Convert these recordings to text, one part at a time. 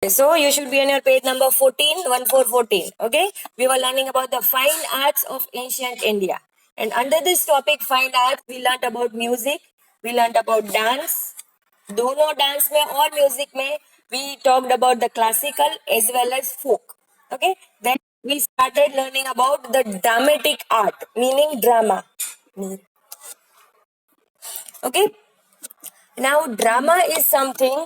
So you should be on your page number 14, 1414. Okay, we were learning about the fine arts of ancient India, and under this topic, fine arts, we learned about music, we learned about dance. दोनों dance में और music में we talked about the classical as well as folk. Okay, then we started learning about the dramatic art, meaning drama. Okay, now drama is something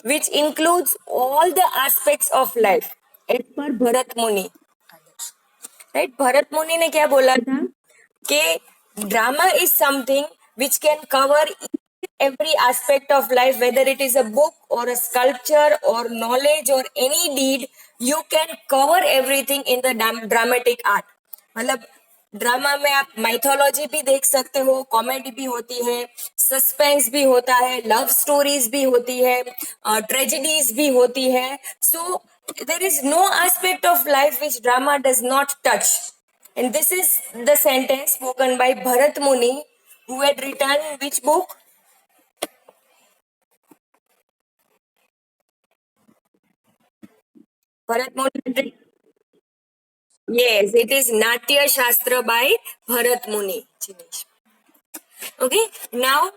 which includes all the aspects of life as per Bharat मुनि. Right, Bharat मुनि ने क्या बोला था कि drama is something which can cover every aspect of life, whether it is a book or a sculpture or knowledge or any deed. You can cover everything in the dramatic art. मतलब drama में आप mythology भी देख सकते हो, comedy भी होती है, सस्पेंस भी होता है, लव स्टोरीज भी होती है, ट्रेजेडीज भी होती है. सो there is no aspect of life which drama does not touch. And this is the sentence spoken by Bharat Muni, who had written which book? Bharat Muni had written. Yes, it is Natya Shastra by Bharat Muni. Okay, now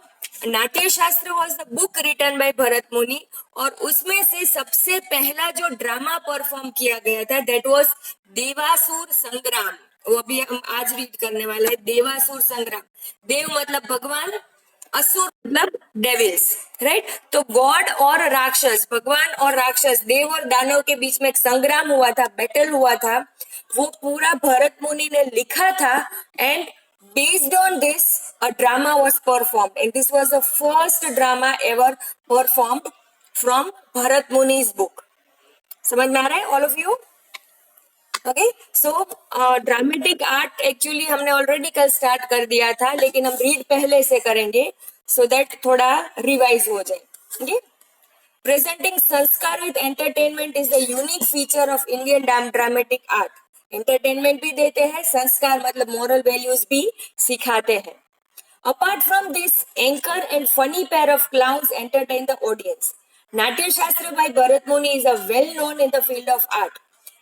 Natya Shastra was the book written by Bharat Muni, और उसमें से सबसे पहला जो drama perform किया गया था that was देवासुर संग्राम. वो अभी हम आज रीड करने वाला है. देवासुर संग्राम. देव मतलब भगवान, असुर मतलब डेविल्स. राइट, तो गॉड और राक्षस, भगवान और राक्षस, देव और दानव के बीच में एक संग्राम हुआ था, बैटल हुआ था. वो पूरा भरत मुनि ने लिखा था, and based on this a drama was performed, and this was the first drama ever performed from Bharat Muni's book. समझ में आ रहा है all of you? Okay, so dramatic art actually हमने ऑलरेडी कल स्टार्ट कर दिया था, लेकिन हम रीड पहले से करेंगे so that थोड़ा रिवाइज हो जाए. Okay, presenting संस्कार with entertainment is the unique feature of Indian dramatic art. Entertainment भी देते हैं, संस्कार मतलब मोरल वैल्यूज भी सिखाते हैं. Apart from this, anchor and funny pair of clowns entertain the audience. Natya Shastra by Bharat Muni is a well known in the field of art.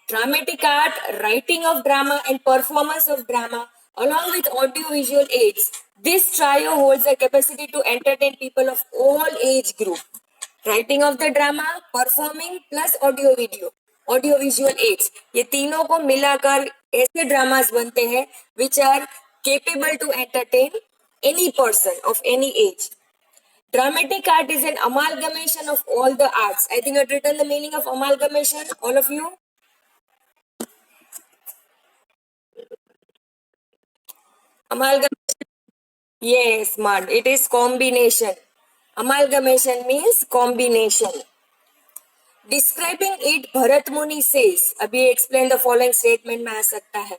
Dramatic art, writing of drama, and performance of drama, along with audio-visual aids. This trio holds the capacity to entertain people of all age group. Writing of the drama, performing plus audio visual aids, ये तीनों को मिलाकर ऐसे dramas बनते हैं which are capable to entertain any person of any age. Dramatic art is an amalgamation of all the arts. I think I've written the meaning of amalgamation, all of you. Amalgamation. Yes, man. It is combination. Amalgamation means combination. Describing it, Bharat Muni says, अभी explain the following statement में आ सकता है.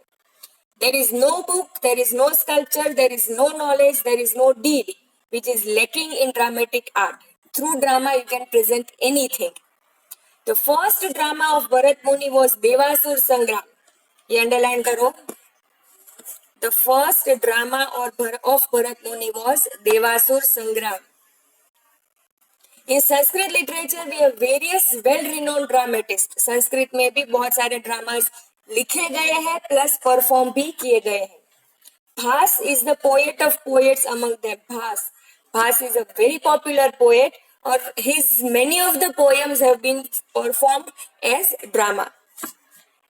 There is no book, there is no sculpture, there is no knowledge, there is no deed which is lacking in dramatic art. Through drama, you can present anything. The first drama of Bharat Muni was Devasur Sangram. ये underline करो. The first drama of Bharat Muni was Devasur Sangram. In Sanskrit literature, we have various well-renowned dramatists. Sanskrit में भी बहुत सारे dramas लिखे गए हैं plus perform भी किए गए हैं. Bhas is the poet of poets among them. Bhas is a very popular poet, or his many of the poems have been performed as drama.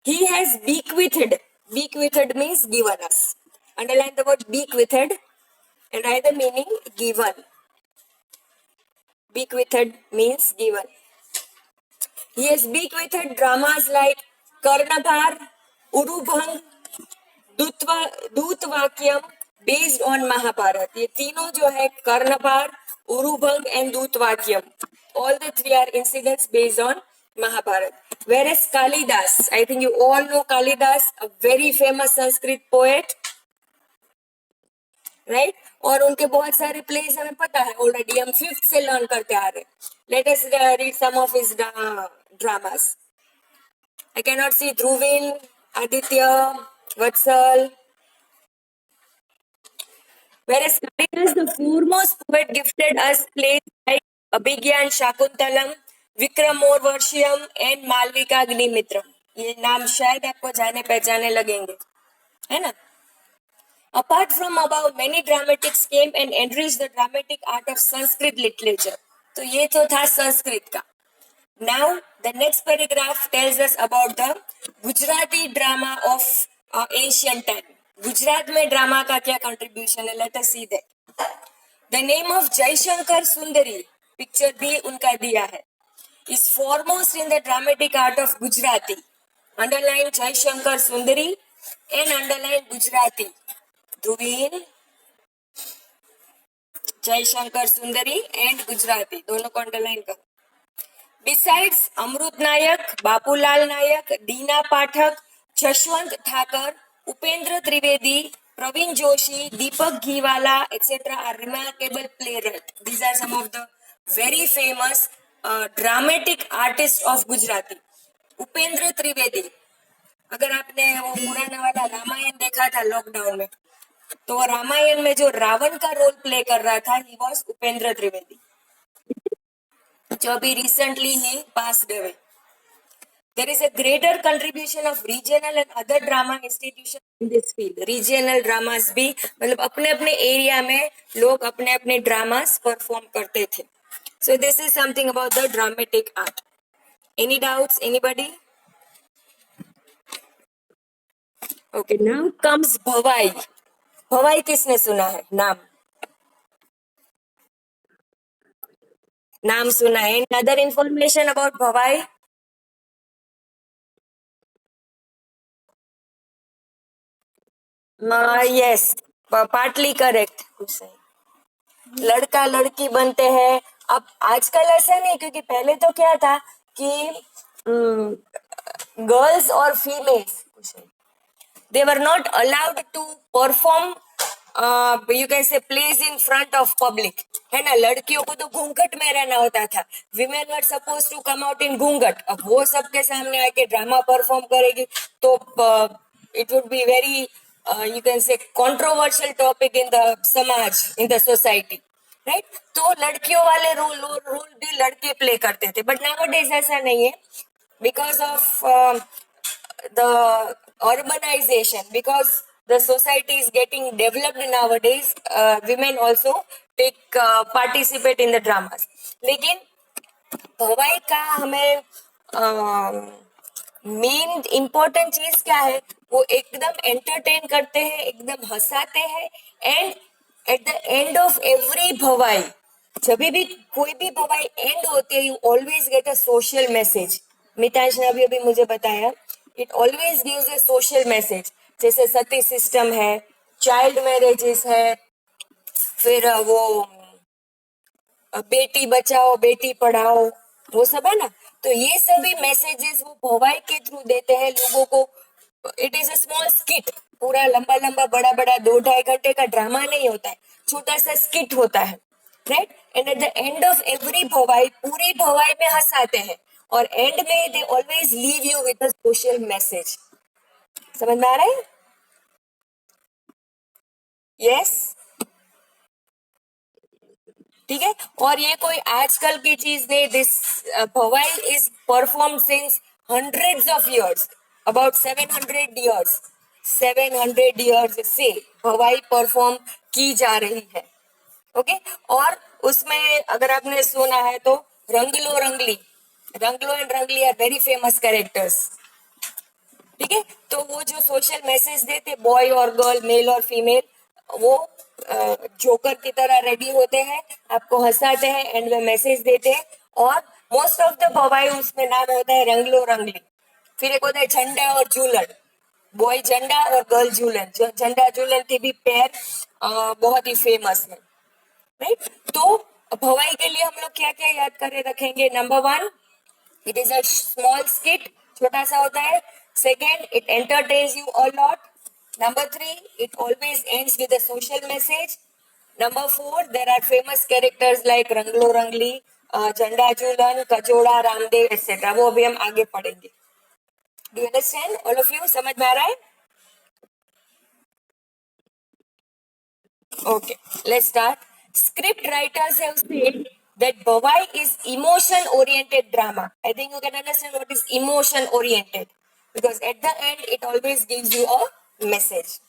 He has bequeathed. Bequeathed means given us. Underline the word bequeathed and write the meaning given. Bequeathed means given. He has bequeathed dramas like Karnabhar, Urubhang, Dutavakyam based on Mahabharat. ये तीनों जो है Karnabhar, Urubhang and Dutavakyam, all the three are incidents based on Mahabharat. Whereas Kalidas, I think you all know Kalidas, a very famous Sanskrit poet, right? और उनके बहुत सारे place हमें पता है ऑलरेडी, हम फिफ्थ से लर्न करते आ रहे. Let us read some of his dramas. I cannot see Dhruvin, Aditya, Vatsal. Whereas Kalidas, the foremost poet, gifted us plays like Abhigya and Shakuntalam, Vikramorvashiyam and Malavikagnimitram, ये नाम शायद आपको जाने पहचाने लगेंगे, है ना. Apart from above, many dramatics came and enriched the dramatic art of Sanskrit literature. तो ये तो था संस्कृत का. Now the next paragraph tells us about the Gujarati drama of ancient time. Gujarat में ड्रामा का क्या कंट्रीब्यूशन है? Let us see that. The name of Jaishankar Sundari, picture भी उनका दिया है, is foremost in the dramatic art of Gujarati. Underline Jaishankar Sundari and underline Gujarati. ध्रुवीन, Jaishankar Sundari and Gujarati दोनों को अंडरलाइन करो. Besides Amrit Nayak, Bapulal Nayak, Dina Pathak, Jashwant Thakur, Upendra Trivedi, Praveen Joshi, Deepak Ghiwala etc. are remarkable playwrights. These are some of the very famous dramatic artists of Gujarati. Upendra Trivedi, अगर आपने वो पुराना वाला रामायण देखा था लॉकडाउन में, तो रामायण में जो रावण का रोल प्ले कर रहा था, ही वॉज उपेंद्र त्रिवेदी, जो अभी recently he passed away. There is a greater contribution of regional and other drama institutions in this field. Regional dramas भी मतलब अपने अपने एरिया में लोग अपने अपने ड्रामास परफॉर्म करते थे. So this is something about the dramatic art. Any doubts? Anybody? Okay, now comes भवाई. भवाई किसने सुना है? नाम नाम सुना है. Any other information about Bhavai? Yes, partly correct. लड़का लड़की बनते हैं. अब आजकल ऐसा नहीं, क्योंकि पहले तो क्या था कि गर्ल्स और females they were not allowed to perform you can say plays in front of public, है ना. लड़कियों को तो घूंघट में रहना होता था. women were supposed to come out in घूंघट. अब वो सबके सामने आके ड्रामा परफॉर्म करेगी तो it would be very you can say controversial topic in the समाज, in the society, right? तो लड़कियों वाले रोल भी लड़के प्ले करते थे. बट nowadays ऐसा नहीं है, because of the urbanization, because the society is getting developed nowadays, women also take participate in the dramas. लेकिन भवाई का हमें मेन इम्पोर्टेंट चीज क्या है? वो एकदम एंटरटेन करते हैं, एकदम हंसाते हैं. And at the end of every भवाई, जब भी कोई भी भवाई एंड होती है, you always get a social message. Mitansh ने अभी अभी मुझे बताया, it always gives a social message. जैसे सती सिस्टम है, चाइल्ड मैरिजेस है, फिर वो बेटी बचाओ बेटी पढ़ाओ, वो सब है ना. तो ये सभी मैसेजेस वो भवाई के थ्रू देते हैं लोगों को. It is a small skit. पूरा लंबा लंबा बड़ा बड़ा 2-2.5 घंटे का ड्रामा नहीं होता है, छोटा सा स्किट होता है, right. And at the end of every भवाई, पूरी भवाई में हंसाते हैं, और एंड में they always leave you with a social message. समझ में आ रहा है? यस. ठीक है. और ये कोई आजकल की चीज नहीं. This Bhavai is perform since hundreds of years, about 700 years. 700 years से भवाई परफॉर्म की जा रही है. ओके. और उसमें अगर आपने सुना है तो रंगलो रंगली, रंगलो एंड रंगली आर वेरी फेमस कैरेक्टर्स. ठीक है. तो वो जो सोशल मैसेज देते, बॉय और गर्ल, मेल और फीमेल, वो जोकर की तरह रेडी होते हैं, आपको हंसाते हैं, एंड में मैसेज देते हैं. और मोस्ट ऑफ द भवाई उसमें नाम होता है रंगलो रंगली. फिर एक होता है झंडा और झूलन, बॉय झंडा और गर्ल झूलन. झंडा झूलन की भी पेयर बहुत ही फेमस है, राइट. तो भवाई के लिए हम लोग क्या क्या याद करे रखेंगे? Number 1, it is a small skit, छोटा सा होता है. Second, it entertains you a lot. Number 3, it always ends with a social message. Number 4, there are famous characters like रंगलो रंगली, झंडा झूलन, कचोड़ा, रामदेव etc. वो अभी हम आगे पढ़ेंगे. Do you understand? All of you समझ में आ रहा है? Okay, let's start. Script writers have said that Bhavai is emotion oriented drama. I think you can understand what is emotion oriented, because at the end it always gives you a message.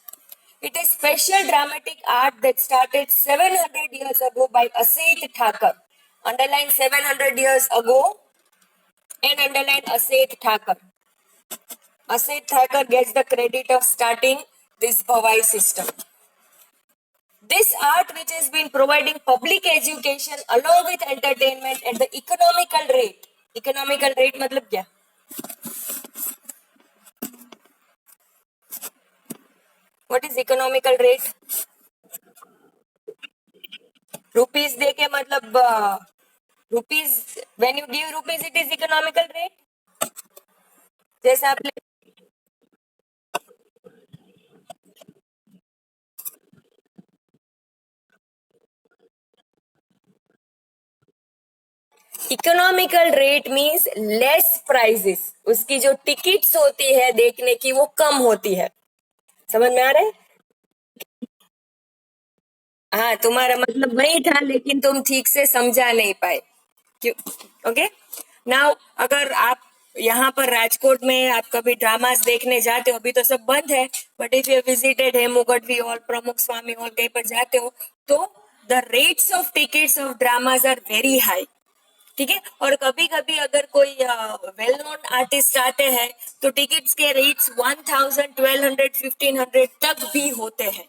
It is special dramatic art that started 700 years ago by Aseth Thakur. Underline 700 years ago and underline Aseth Thakur. Aseth Thakur gets the credit of starting this Bhavai system. This art, which has been providing public education along with entertainment at the economical rate. Economical rate मतलब क्या? What is economical rate? Rupees दे के मतलब rupees, when you give rupees it is economical rate. जैसे आप economical rate means less prices, उसकी जो tickets होती है देखने की वो कम होती है. समझ में आ रहा है? हाँ, तुम्हारा मतलब वही था लेकिन तुम ठीक से समझा नहीं पाए. क्यों? ओके. नाउ अगर आप यहाँ पर राजकोट में आप कभी ड्रामास देखने जाते हो, अभी तो सब बंद है, but if you visited हेमुगढ़वी hall, प्रमुख स्वामी हॉल कहीं पर जाते हो तो the rates of tickets of dramas are very high. ठीक है. और कभी कभी अगर कोई वेल नोन आर्टिस्ट आते हैं तो टिकट्स के रेट्स 1000, 1200, 1500 तक भी होते हैं.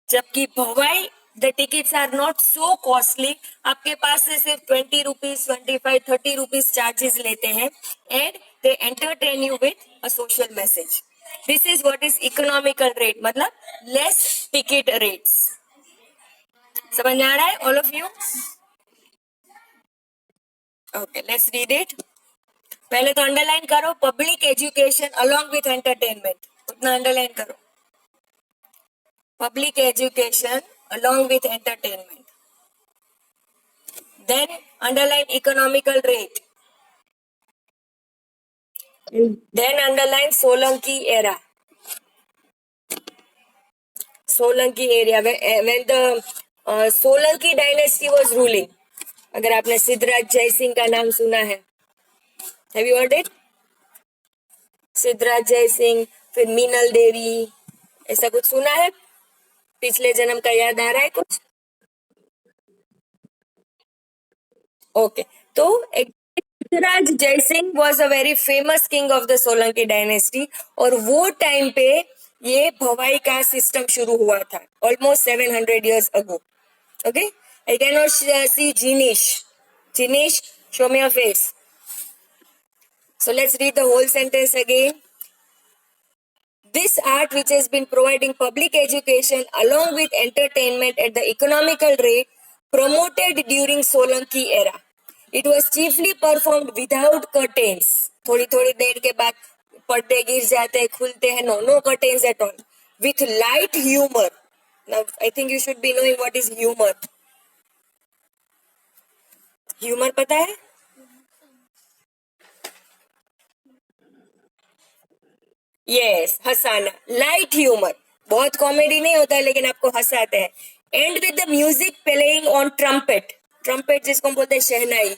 जबकि Bhavai the tickets are not so costly. आपके पास से सिर्फ 20 रुपीज, 25, 30 रुपीज चार्जेस लेते हैं and they entertain you with a social message. This is what is economical rate, मतलब लेस टिकट रेट्स. समझ आ रहा है all of you? Okay, let's read it. पहले तो अंडरलाइन करो, public education along with entertainment. उतना अंडरलाइन करो. Public education along with entertainment. Then underline economical rate. Then underline Solanki era. Solanki area when the Solanki dynasty was ruling. अगर आपने सिद्धराज जयसिंह का नाम सुना है, have you heard it? Siddharaj Jaisingh, फिर मीनल देवी, ऐसा कुछ सुना है? पिछले जन्म का याद आ रहा है कुछ? ओके. तो Siddhraj Jaisingh was a very famous king of the Solanki dynasty, और वो टाइम पे ये भवाई का सिस्टम शुरू हुआ था almost 700 years ago. Okay, I cannot see Jinish. Jinish, show me your face. So let's read the whole sentence again. This art, which has been providing public education along with entertainment at the economical rate, promoted during Solanki era. It was chiefly performed without curtains. थोड़ी थोड़ी देर के बाद पर्दे गिर जाते हैं, खुलते हैं. No curtains at all. With light humor. Now I think you should be knowing what is humor. Humor पता है? यस, हंसाना. लाइट ह्यूमर, बहुत कॉमेडी नहीं होता है लेकिन आपको हंसाते हैं. And with the music playing on trumpet. Trumpet जिसको हम बोलते हैं शहनाई,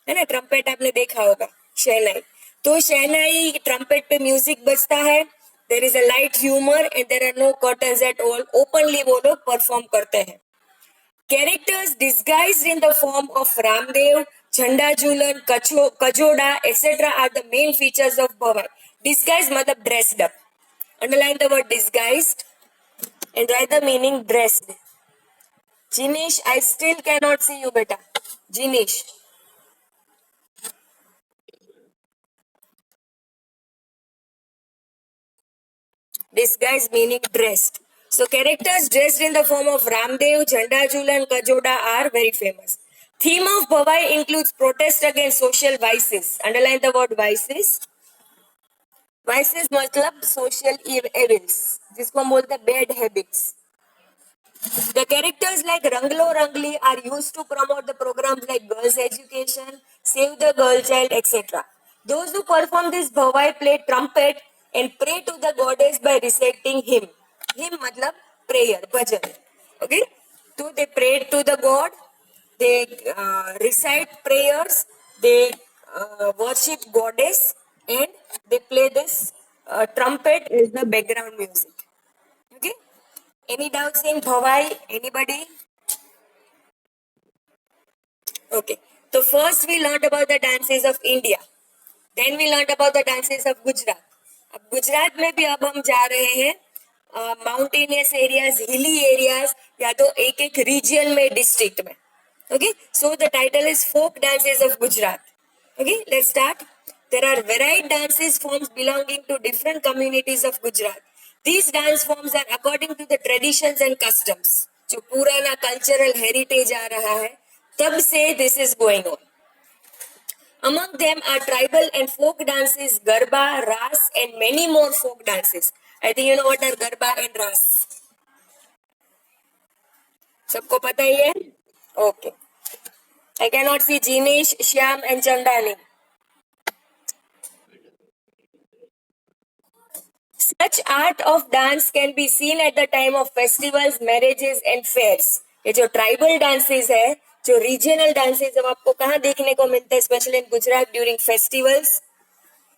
है ना? ट्रम्पेट आपने देखा होगा, शहनाई. तो शहनाई ट्रम्पेट पे म्यूजिक बजता है. There is a light humour and there are no curtains at all. Openly वो लोग परफॉर्म करते हैं. Characters disguised in the form of Ramdev, Jhanda Julan, Kajoda, etc. are the main features of Bhavai. Disguised matlab dressed up. Underline the word disguised and write the meaning dressed. Jinish, I still cannot see you, beta. Jinish. Disguised meaning dressed. So characters dressed in the form of Ramdev, Jhandajula and Kajoda are very famous. Theme of Bhavai includes protest against social vices. Underline the word vices. Vices मतलब social evils, जिसको हम बोलते हैं bad habits. The characters like Ranglo Rangli are used to promote the programs like girls' education, save the girl child, etc. Those who perform this bhavai play trumpet and pray to the goddess by reciting hymn. Hymn matlab prayer, bhajan. Okay? So they prayed to the god they recite prayers, they worship goddess, and they play this trumpet as the background music. Okay, any doubts in Bhavai? Anybody? Okay, so first we learned about the dances of India, then we learned about the dances of Gujarat. अब गुजरात में भी अब हम जा रहे हैं mountainous areas, hilly areas, या तो एक एक रीजन में, डिस्ट्रिक्ट में. Okay, so the title is Folk Dances of Gujarat. Okay, let's start. There are varied dances forms belonging to different communities of Gujarat. These dance forms are according to the traditions and customs. जो पुराना cultural heritage आ रहा है तब से this is going on. Among them are tribal and folk dances, Garba, Ras, and many more folk dances. I think you know what are Garba and Ras. सबको पता ही है? Okay. I cannot see Jinesh, Shyam, and Chandani. Such art of dance can be seen at the time of festivals, marriages, and fairs. ये जो tribal dances है, जो regional dances है, वो आपको कहाँ देखने को मिलता है? Specially in Gujarat during festivals,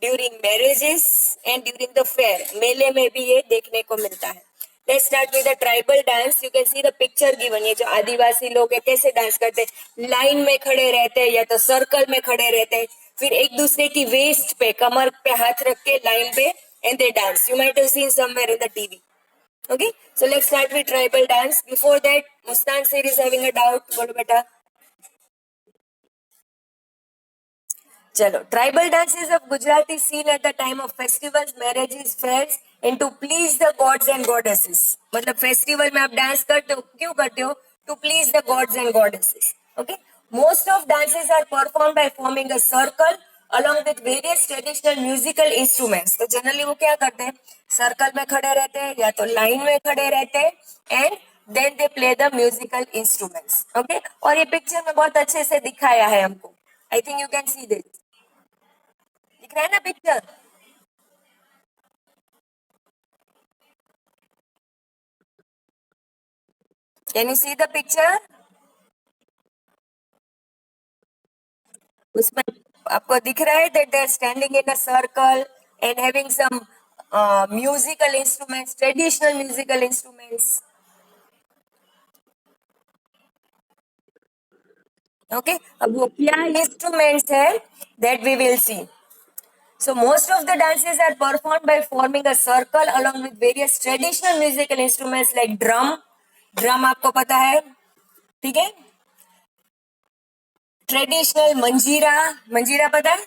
during marriages and during the fair. मेले में भी ये देखने को मिलता है. Let's start with the tribal dance. You can C the picture given. ये जो आदिवासी लोग है कैसे डांस करते हैं, लाइन में खड़े रहते हैं या तो सर्कल में खड़े रहते हैं, फिर एक दूसरे की वेस्ट पे, कमर पे हाथ रख के लाइन पे, and they dance. You might have seen somewhere in the TV. Okay, so let's start with tribal dance. Before that, Mustan Sir is having a doubt. Bolo beta. चलो, tribal dances of Gujarat is seen at the time of festivals, marriages, fairs and to please the gods and goddesses. मतलब festival में आप dance करते हो, क्यों करते हो? To please the gods and goddesses. Okay, most of dances are perform by forming a circle along with various traditional musical instruments. तो generally वो क्या करते हैं? सर्कल में खड़े रहते हैं या तो लाइन में खड़े रहते हैं, and then they play the musical instruments. Okay, और ये पिक्चर में बहुत अच्छे से दिखाया है हमको. I think you can see this. दिख रहा है ना picture? Can you see the picture? उसमें आपको दिख रहा है that they are standing in a circle and having some musical instruments, traditional musical instruments. Okay, अब वो क्या इंस्ट्रूमेंट्स है that we will see. So most of the dances are performed by forming a circle along with various traditional musical instruments like drum. Drum आपको पता है, ठीक है? Traditional मंजीरा, मंजीरा पता है?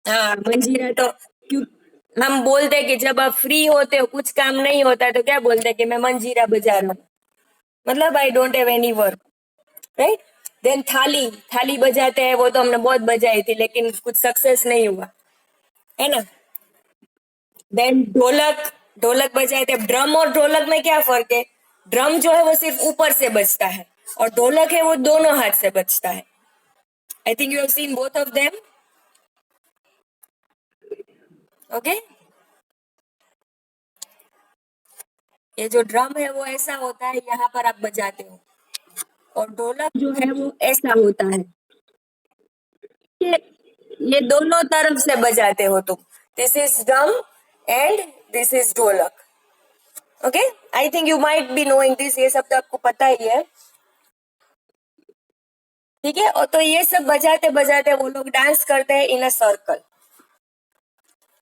हाँ, मंजीरा तो क्यों हम बोलते हैं कि जब आप फ्री होते हो, कुछ काम नहीं होता है, तो क्या बोलते हैं कि मैं मंजीरा बजा रहा हूँ, मतलब I don't have any work, right? Then thali, थाली बजाते हैं, वो तो हमने बहुत बजाई थी लेकिन कुछ सक्सेस नहीं हुआ, है ना? देन ढोलक, ढोलक बजाए थे. ड्रम और ढोलक में क्या फर्क है? ड्रम जो है वो सिर्फ ऊपर से बजता है और ढोलक है वो दोनों हाथ से बजता है. आई think you have seen both of them. Okay, ये जो ड्रम है वो ऐसा होता है, यहाँ पर आप बजाते हो, और ढोलक जो है वो ऐसा होता है. ये ये दोनों तरफ से बजाते हो तुम. This is drum and this is dholak. Okay, I think you might be knowing this. ये सब तो आपको पता ही है, ठीक है? और तो ये सब बजाते बजाते वो लोग डांस करते हैं in a circle.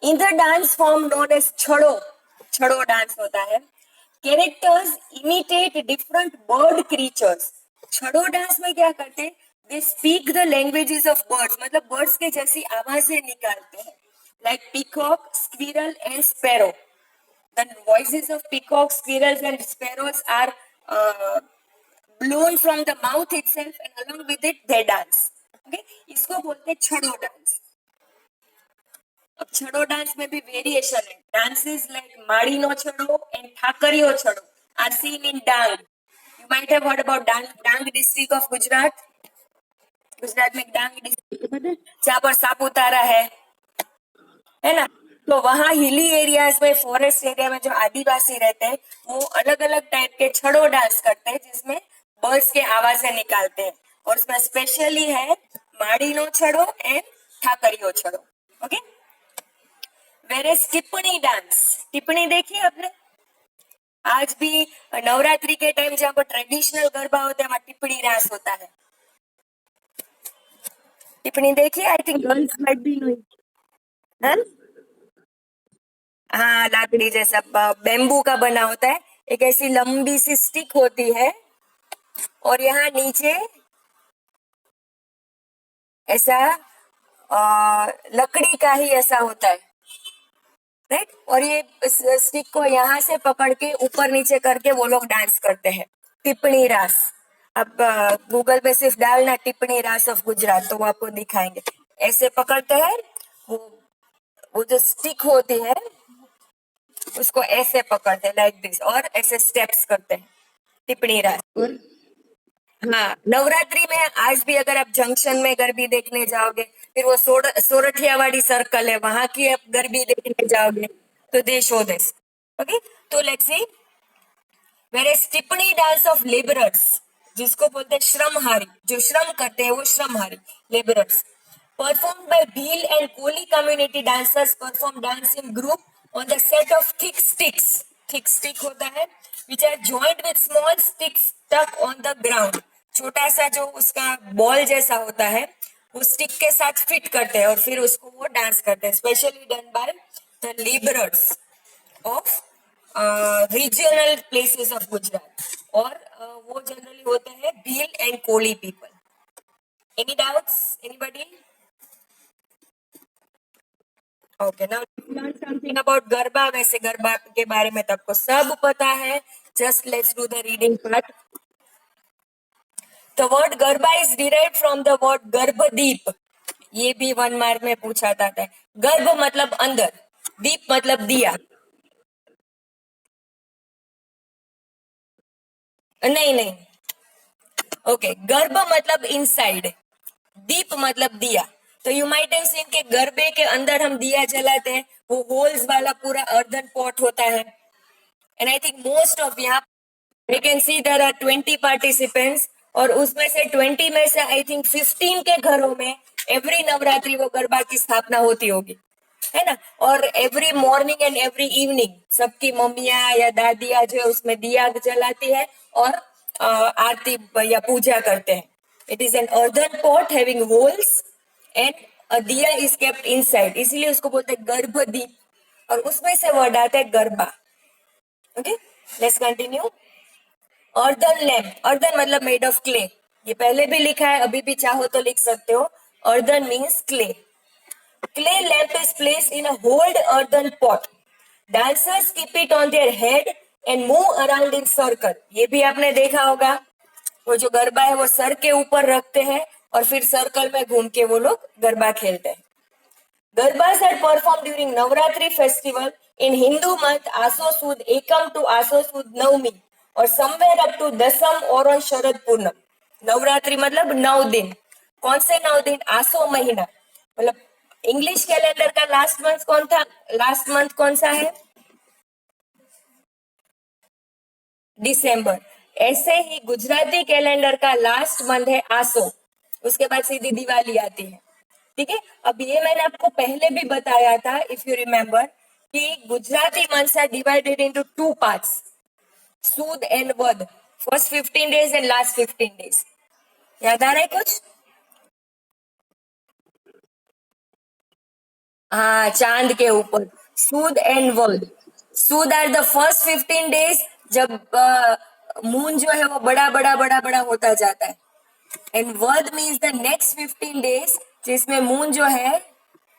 In the dance form known as Chhado, Chhado dance होता है. Characters imitate different bird creatures. Chhado dance में क्या करते हैं? They speak the languages of birds, मतलब बर्ड्स के जैसी आवाजें निकालते हैं, like peacock, squirrel and sparrow. The voices of peacocks, squirrels, and sparrows are blown from the mouth itself, and along with it they dance. Okay, इसको बोलते हैं छड़ो dance. अब छड़ो डांस में भी वेरिएशन है. डांसेस लाइक माड़ी नो Chhado and Thakariyo Chhado are seen in Dang. You might have heard about Dang. Dang district of Gujarat. Gujarat में Dang district पता है, जहाँ पर सापुतारा है ना? तो वहाँ हिली एरियाज में, फॉरेस्ट एरिया में जो आदिवासी रहते हैं वो अलग अलग टाइप के छड़ो डांस करते हैं जिसमें बर्ड्स के आवाजें निकालते हैं, और उसमें स्पेशली है माड़ीनो छड़ो एंड ठाकरियो छड़ो. ओके. वेरेस टिप्पणी डांस, टिप्पणी देखी आपने? आज भी नवरात्रि के टाइम जहाँ पर ट्रेडिशनल गरबा होता है वहाँ टिप्पणी डांस होता है. टिप्पणी देखी? I think girls might be knowing. हाँ, लाकड़ी जैसा बेम्बू का बना होता है. एक ऐसी लंबी सी स्टिक होती है और यहाँ नीचे ऐसा लकड़ी का ही ऐसा होता है, राइट. और ये स्टिक को यहाँ से पकड़ के ऊपर नीचे करके वो लोग डांस करते हैं. टिप्पणी रास. अब गूगल पे सिर्फ डालना टिप्पणी रास ऑफ गुजरात तो वो आपको दिखाएंगे. ऐसे पकड़ते हैं, वो वो जो स्टिक होती है उसको ऐसे पकड़ते हैं लाइक दिस, और ऐसे स्टेप्स करते हैं. टिप्पणी रास. हाँ, नवरात्रि में आज भी अगर आप जंक्शन में गरबी देखने जाओगे, फिर वो सोरठिया वाली सर्कल है वहां की आप गरबी देखने जाओगे तो दे शो दिस. ओके. तो लेट्स सी. वेरेस टिप्पणी डांस ऑफ लेबरर्स, जिसको बोलते हैं श्रमहारी, जो श्रम करते हैं वो श्रमहारी, labourers. Perform by Bhil and Koli community dancers perform dance in group on the set of thick sticks. Thick stick होता है which are joint with small sticks stuck on the ground. छोटा सा जो उसका बॉल जैसा होता है वो स्टिक के साथ फिट करते हैं और फिर उसको वो डांस करते हैं. Specially done by the labourers of regional places of Gujarat, और वो जनरली होते हैं Bhil and Koli people. Any doubts anybody? Okay. Now learn something about garba. वैसे गरबा के बारे में तो आपको सब पता है. Just let's do the reading part. The word garba is derived from the word Garbhadeep. ये भी 1 मार्क में पूछा जाता है. गर्भ मतलब अंदर, दीप मतलब दिया. नहीं नहीं. ओके. गर्भ मतलब इनसाइड, दीप मतलब दिया. तो यू माइट हैव सीन के गरबे के अंदर हम दिया जलाते हैं, वो होल्स वाला पूरा अर्धन पॉट होता है. And I think most of यहाँ we can see there are 20 participants, और उसमें से 20 में से आई थिंक 15 के घरों में एवरी नवरात्रि वो गरबा की स्थापना होती होगी, है ना. और every morning and every evening सबकी मम्मियाँ या दादियाँ जो है उसमें दिया जलाती है और आरती या पूजा करते हैं. It is an earthen pot having holes and a दिया is kept inside, इसीलिए उसको बोलते हैं गर्भदीप, और उसमें से वर्ड आता है garba. Okay. Let's continue. earthen lamp. earthen मतलब मेड ऑफ क्ले. ये पहले भी लिखा है, अभी भी चाहो तो लिख सकते हो. earthen means clay. Clay lamp is placed in a hold earthen pot. Dancers keep it on their head and move around in circle. ये भी आपने देखा होगा. वो जो गरबा है वो सर के ऊपर रखते हैं और फिर सर्कल में घूम के वो लोग गरबा खेलते हैं. Garbas are performed during Navratri festival in Hindu month Aso Sud Ekam to Aso Sud Navami और somewhere up to दसम और on शरद पूर्णम. नवरात्रि मतलब 9 दिन. कौन से 9 दिन? आसो महीना मतलब इंग्लिश कैलेंडर का लास्ट मंथ कौन था? लास्ट मंथ कौन सा है? दिसंबर. ऐसे ही गुजराती कैलेंडर का लास्ट मंथ है आसो. उसके बाद सीधी दिवाली आती है. ठीक है. अब ये मैंने आपको पहले भी बताया था, इफ यू रिमेम्बर, कि Gujarati months are divided into 2 parts, sud and vad. First 15 days and last 15 days. याद आ रहा है कुछ? हाँ, चांद के ऊपर सूद एंड वद. सूद आर द फर्स्ट 15 डेज जब मून जो है वो बड़ा बड़ा बड़ा बड़ा होता जाता है. And vad means the next 15 days जिसमें मून जो है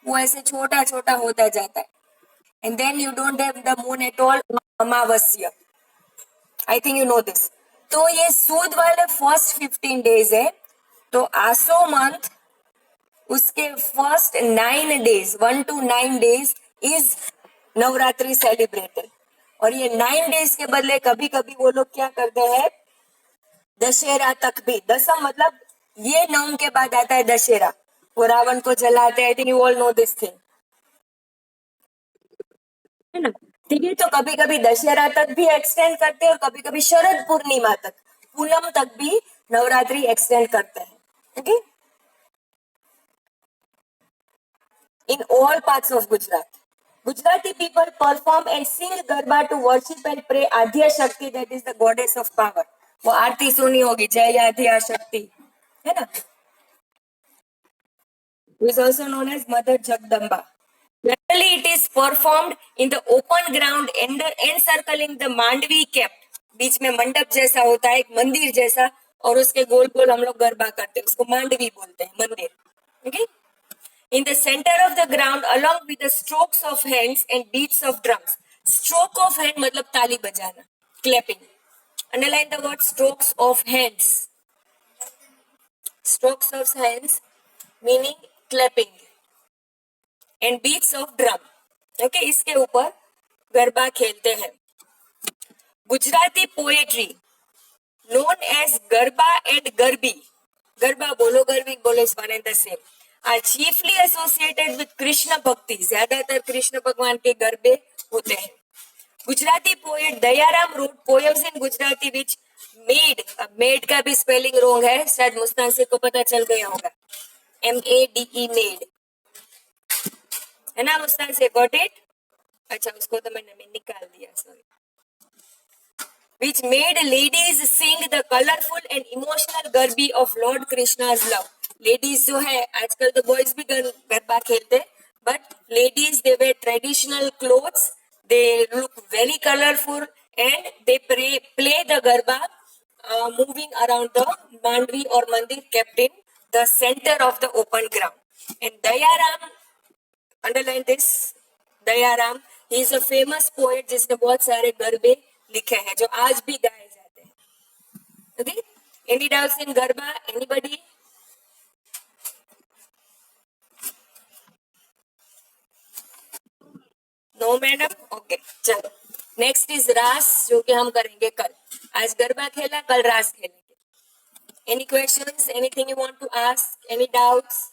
वो ऐसे छोटा छोटा होता जाता है. And then you don't have the moon at all, amavasya. I think you know this. तो ये सूद वाले फर्स्ट 15 डेज है. तो आसो मंथ उसके first 9 days, 1 to 9 days is Navratri celebrated. और ये 9 डेज के बदले कभी कभी वो लोग क्या करते हैं, दशहरा तक भी. दसम मतलब ये नवम के बाद आता है दशहरा, वो रावण को जलाते हैं. आई think you all know this thing. है ना। ठीक है, तो कभी कभी दशहरा तक भी एक्सटेंड करते हैं और कभी कभी शरद पूर्णिमा तक, पूनम तक भी नवरात्रि एक्सटेंड करते हैं. Okay, in all parts of Gujarat. Gujarati people perform and sing Garba to worship and pray Adhya Shakti, that is the goddess of power. वो आरती सुनी होगी, जय आद्या शक्ति, है ना. Who is also known as Mother Jagdamba. Generally, it is performed in the open ground encircling the Mandvi kept. बीच में मंडप जैसा होता है, एक मंदिर जैसा, और उसके गोल गोल हम लोग गरबा करते हैं, उसको मांडवी बोलते हैं, मंदिर. Okay, in the center of the ground along with the strokes of hands and beats of drums. Stroke of hand मतलब ताली बजाना, clapping. Underline the word strokes of hands. Strokes of hands meaning clapping and beats of drum. Okay, इसके ऊपर गरबा खेलते हैं. Gujarati poetry known as Garba and Garbi. Garba बोलो, Garbi बोलो, is one and the same. Are chiefly associated with Krishna Bhakti. ज्यादातर कृष्ण भगवान के गरबे होते हैं. Gujarati poet Dayaram wrote poems in Gujarati which made, अब made का भी spelling wrong है, शायद मुस्तान को पता चल गया होगा. MADE made, है ना मुस्तान से, got it? अच्छा, उसको तो मैंने निकाल दिया, sorry. Which made ladies sing the colorful and emotional garbi of Lord Krishna's love. Ladies जो है, आजकल तो boys भी गरबा खेलते, but ladies they wear traditional clothes, they look very colorful and they play the garba moving around the mandvi or mandir kept in the center of the open ground. And Dayaram, underline this, Dayaram, he is a famous poet जिसने बहुत सारे गरबे लिखे हैं जो आज भी गाए जाते हैं. Okay, any doubts in garba, anybody? No madam, okay, चलो. नेक्स्ट इज रास, जो कि हम करेंगे कल. आज गरबा खेला, कल रास खेलेंगे. Any questions, anything you want to ask, any doubts?